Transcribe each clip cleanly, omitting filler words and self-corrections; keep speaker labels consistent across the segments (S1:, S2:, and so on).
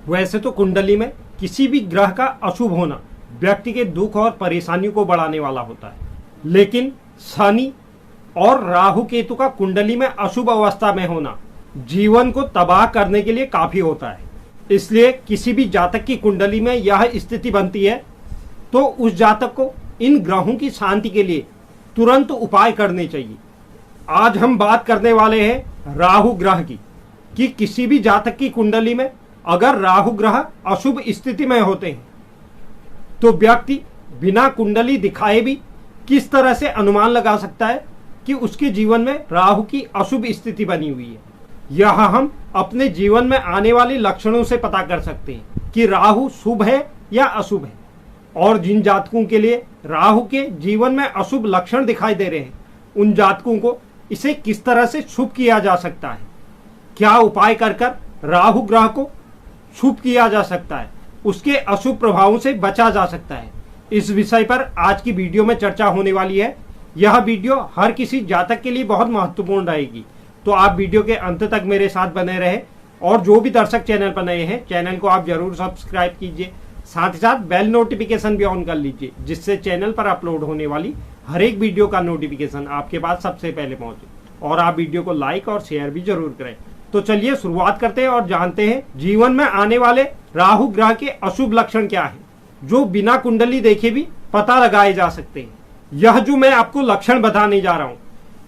S1: वैसे तो कुंडली में किसी भी ग्रह का अशुभ होना व्यक्ति के दुख और परेशानियों को बढ़ाने वाला होता है, लेकिन शनि और राहु केतु का कुंडली में अशुभ अवस्था में होना जीवन को तबाह करने के लिए काफी होता है। इसलिए किसी भी जातक की कुंडली में यह स्थिति बनती है तो उस जातक को इन ग्रहों की शांति के लिए तुरंत उपाय करने चाहिए। आज हम बात करने वाले हैं राहु ग्रह की, कि किसी भी जातक की कुंडली में अगर राहु ग्रह अशुभ स्थिति में होते हैं तो व्यक्ति बिना कुंडली दिखाए भी किस तरह से अनुमान लगा सकता है कि उसके जीवन में राहु की अशुभ स्थिति बनी हुई है। यह हम अपने जीवन में आने वाले लक्षणों से पता कर सकते हैं कि राहु शुभ है या अशुभ है। और जिन जातकों के लिए राहु के जीवन में अशुभ लक्षण दिखाई दे रहे हैं, उन जातकों को इसे किस तरह से शुभ किया जा सकता है, क्या उपाय कर राहु ग्रह को शुभ किया जा सकता है, उसके अशुभ प्रभावों से बचा जा सकता है, इस विषय पर आज की वीडियो में चर्चा होने वाली है। यह वीडियो हर किसी जातक के लिए बहुत महत्वपूर्ण रहेगी, तो आप वीडियो के अंत तक मेरे साथ बने रहे। और जो भी दर्शक चैनल पर नए हैं, चैनल को आप जरूर सब्सक्राइब कीजिए, साथ ही साथ बेल नोटिफिकेशन भी ऑन कर लीजिए, जिससे चैनल पर अपलोड होने वाली हर एक वीडियो का नोटिफिकेशन आपके पास सबसे पहले पहुंचे। और आप वीडियो को लाइक और शेयर भी जरूर करें। तो चलिए शुरुआत करते हैं और जानते हैं जीवन में आने वाले राहु ग्रह के अशुभ लक्षण क्या है, जो बिना कुंडली देखे भी पता लगाए जा सकते हैं। यह जो मैं आपको लक्षण बताने जा रहा हूं,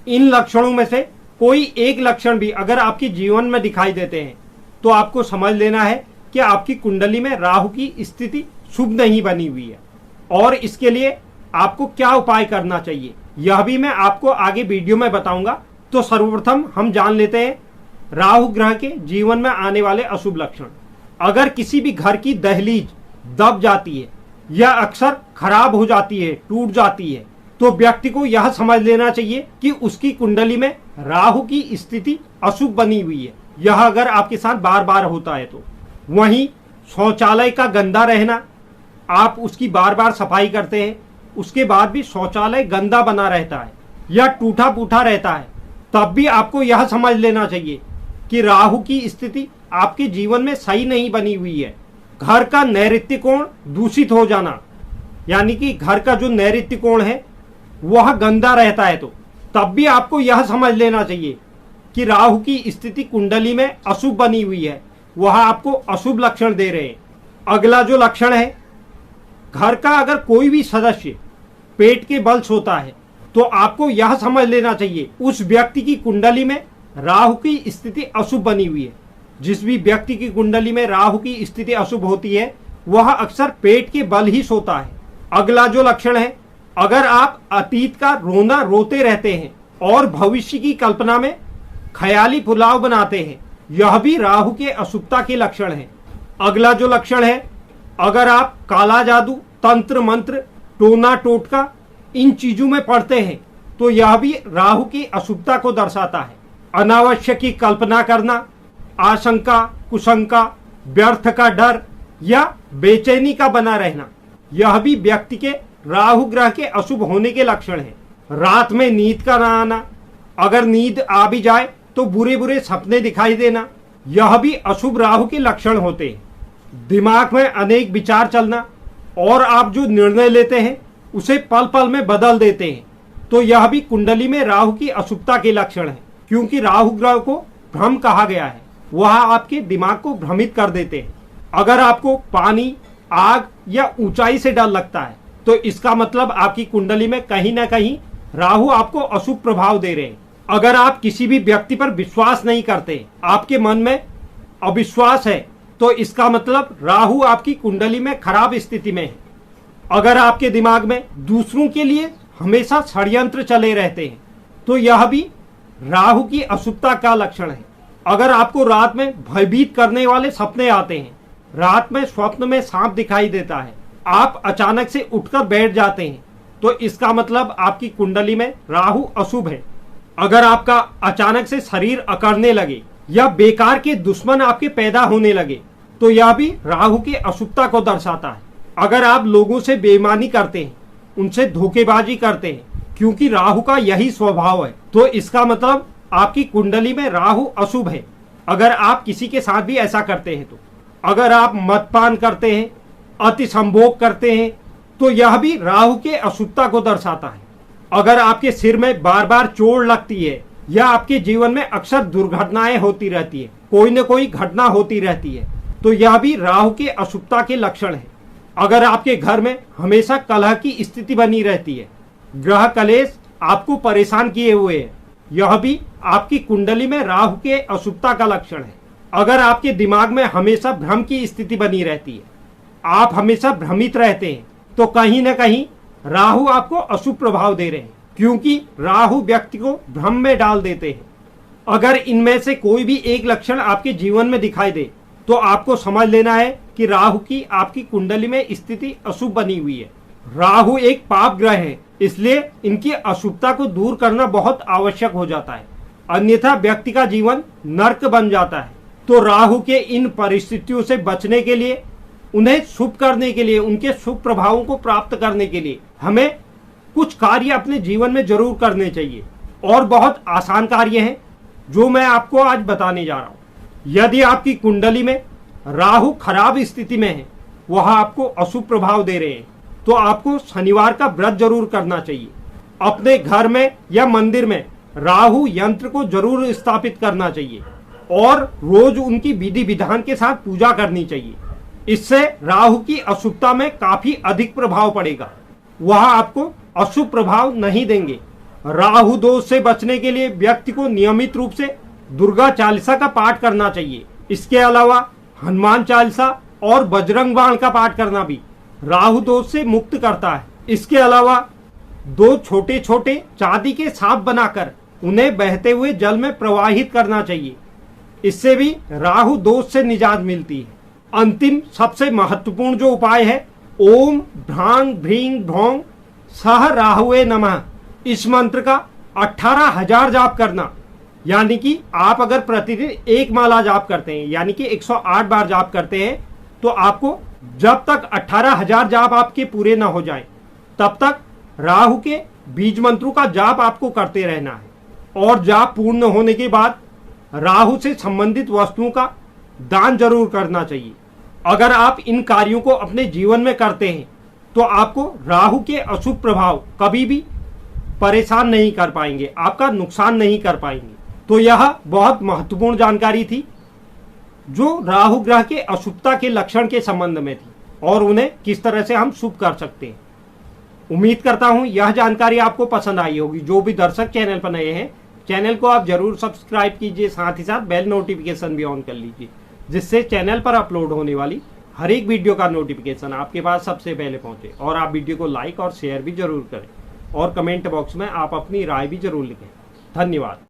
S1: इन लक्षणों में से कोई एक लक्षण भी अगर आपके जीवन में दिखाई देते हैं तो आपको समझ लेना है कि आपकी कुंडली में राहु की स्थिति शुभ नहीं बनी हुई है। और इसके लिए आपको क्या उपाय करना चाहिए, यह भी मैं आपको आगे वीडियो में बताऊंगा। तो सर्वप्रथम हम जान लेते हैं राहु ग्रह के जीवन में आने वाले अशुभ लक्षण। अगर किसी भी घर की दहलीज दब जाती है या अक्सर खराब हो जाती है, टूट जाती है, तो व्यक्ति को यह समझ लेना चाहिए कि उसकी कुंडली में राहु की स्थिति अशुभ बनी हुई है। यह अगर आपके साथ बार बार होता है तो वहीं शौचालय का गंदा रहना, आप उसकी बार बार सफाई करते हैं, उसके बाद भी शौचालय गंदा बना रहता है या टूटा फूटा रहता है, तब भी आपको यह समझ लेना चाहिए कि राहु की स्थिति आपके जीवन में सही नहीं बनी हुई है। घर का नैऋत्य कोण दूषित हो जाना, यानी कि घर का जो नैऋत्य कोण है वह गंदा रहता है, तो तब भी आपको यह समझ लेना चाहिए कि राहु की स्थिति कुंडली में अशुभ बनी हुई है, वह आपको अशुभ लक्षण दे रहे हैं। अगला जो लक्षण है, घर का अगर कोई भी सदस्य पेट के बल सोता है तो आपको यह समझ लेना चाहिए उस व्यक्ति की कुंडली में राहु की स्थिति अशुभ बनी हुई है। जिस भी व्यक्ति की कुंडली में राहु की स्थिति अशुभ होती है वह अक्सर पेट के बल ही सोता है। अगला जो लक्षण है, अगर आप अतीत का रोना रोते रहते हैं और भविष्य की कल्पना में ख्याली पुलाव बनाते हैं, यह भी राहु के अशुभता के लक्षण है। अगला जो लक्षण है, अगर आप काला जादू, तंत्र मंत्र, टोना टोटका इन चीजों में पड़ते हैं तो यह भी राहु की अशुभता को दर्शाता है। अनावश्यक की कल्पना करना, आशंका, कुशंका, व्यर्थ का डर या बेचैनी का बना रहना, यह भी व्यक्ति के राहु ग्रह के अशुभ होने के लक्षण हैं। रात में नींद का ना आना, अगर नींद आ भी जाए तो बुरे बुरे सपने दिखाई देना, यह भी अशुभ राहु के लक्षण होते हैं। दिमाग में अनेक विचार चलना और आप जो निर्णय लेते हैं उसे पल पल में बदल देते हैं, तो यह भी कुंडली में राहु की अशुभता के लक्षण है। क्योंकि राहु ग्रह को भ्रम कहा गया है, वह आपके दिमाग को भ्रमित कर देते हैं। अगर आपको पानी, आग या ऊंचाई से डर लगता है तो इसका मतलब आपकी कुंडली में कहीं ना कहीं राहु आपको अशुभ प्रभाव दे रहे हैं। अगर आप किसी भी व्यक्ति पर विश्वास नहीं करते, आपके मन में अविश्वास है, तो इसका मतलब राहु आपकी कुंडली में खराब स्थिति में है। अगर आपके दिमाग में दूसरों के लिए हमेशा षड्यंत्र चले रहते हैं तो यह भी राहु की अशुभता का लक्षण है। अगर आपको रात में भयभीत करने वाले सपने आते हैं, रात में स्वप्न में सांप दिखाई देता है, आप अचानक से उठकर बैठ जाते हैं, तो इसका मतलब आपकी कुंडली में राहु अशुभ है। अगर आपका अचानक से शरीर अकड़ने लगे या बेकार के दुश्मन आपके पैदा होने लगे तो यह भी राहु की अशुभता को दर्शाता है। अगर आप लोगों से बेईमानी करते हैं, उनसे धोखेबाजी करते हैं, क्योंकि राहु का यही स्वभाव है, तो इसका मतलब आपकी कुंडली में राहु अशुभ है। अगर आप किसी के साथ भी ऐसा करते हैं तो अगर आप मदपान करते हैं, अति संभोग करते हैं, तो यह भी राहु के अशुभता को दर्शाता है। अगर आपके सिर में बार बार चोट लगती है या आपके जीवन में अक्सर दुर्घटनाएं होती रहती है, कोई न कोई घटना होती रहती है, तो यह भी राहु के अशुभता के लक्षण है। अगर आपके घर में हमेशा कलह की स्थिति बनी रहती है, ग्रह कलेश आपको परेशान किए हुए है, यह भी आपकी कुंडली में राहु के अशुभता का लक्षण है। अगर आपके दिमाग में हमेशा भ्रम की स्थिति बनी रहती है, आप हमेशा भ्रमित रहते हैं, तो कहीं न कहीं राहु आपको अशुभ प्रभाव दे रहे हैं, क्योंकि राहु व्यक्ति को भ्रम में डाल देते हैं। अगर इनमें से कोई भी एक लक्षण आपके जीवन में दिखाई दे, तो आपको समझ लेना है कि राहु की आपकी कुंडली में स्थिति अशुभ बनी हुई है। राहु एक पाप ग्रह है, इसलिए इनकी अशुभता को दूर करना बहुत आवश्यक हो जाता है, अन्यथा व्यक्ति का जीवन नर्क बन जाता है। तो राहु के इन परिस्थितियों से बचने के लिए, उन्हें शुभ करने के लिए, उनके शुभ प्रभावों को प्राप्त करने के लिए हमें कुछ कार्य अपने जीवन में जरूर करने चाहिए, और बहुत आसान कार्य हैं जो मैं आपको आज बताने जा रहा हूं। यदि आपकी कुंडली में राहु खराब स्थिति में है, वह आपको अशुभ प्रभाव दे रहे हैं, तो आपको शनिवार का व्रत जरूर करना चाहिए। अपने घर में या मंदिर में राहु यंत्र को जरूर स्थापित करना चाहिए और रोज उनकी विधि विधान के साथ पूजा करनी चाहिए। इससे राहु की अशुभता में काफी अधिक प्रभाव पड़ेगा, वह आपको अशुभ प्रभाव नहीं देंगे। राहु दोष से बचने के लिए व्यक्ति को नियमित रूप से दुर्गा चालीसा का पाठ करना चाहिए। इसके अलावा हनुमान चालीसा और बजरंग बाण का पाठ करना भी राहु दोष से मुक्त करता है। इसके अलावा 2 छोटे छोटे चांदी के सांप बनाकर उन्हें बहते हुए जल में प्रवाहित करना चाहिए, इससे भी राहु दोष से निजात मिलती है। अंतिम सबसे महत्वपूर्ण जो उपाय है, ओम भ्रांग भ्रींग भ्रौंग सह राहुवे नमः, इस मंत्र का 18,000 जाप करना। यानी कि आप अगर प्रतिदिन 1 माला जाप करते हैं, यानी कि 108 बार जाप करते हैं, तो आपको जब तक 18,000 जाप आपके पूरे ना हो जाए, तब तक राहु के बीज मंत्रों का जाप आपको करते रहना है। और जाप पूर्ण होने के बाद राहु से संबंधित वस्तुओं का दान जरूर करना चाहिए। अगर आप इन कार्यों को अपने जीवन में करते हैं, तो आपको राहु के अशुभ प्रभाव कभी भी परेशान नहीं कर पाएंगे, आपका नुकसान नहीं कर पाएंगे। तो यह बहुत महत्वपूर्ण जानकारी थी जो राहु ग्रह के अशुभता के लक्षण के संबंध में थी, और उन्हें किस तरह से हम शुभ कर सकते हैं। उम्मीद करता हूं यह जानकारी आपको पसंद आई होगी। जो भी दर्शक चैनल पर नए हैं, चैनल को आप जरूर सब्सक्राइब कीजिए, साथ ही साथ बेल नोटिफिकेशन भी ऑन कर लीजिए, जिससे चैनल पर अपलोड होने वाली हर एक वीडियो का नोटिफिकेशन आपके पास सबसे पहले पहुंचे। और आप वीडियो को लाइक और शेयर भी जरूर करें, और कमेंट बॉक्स में आप अपनी राय भी जरूर लिखें। धन्यवाद।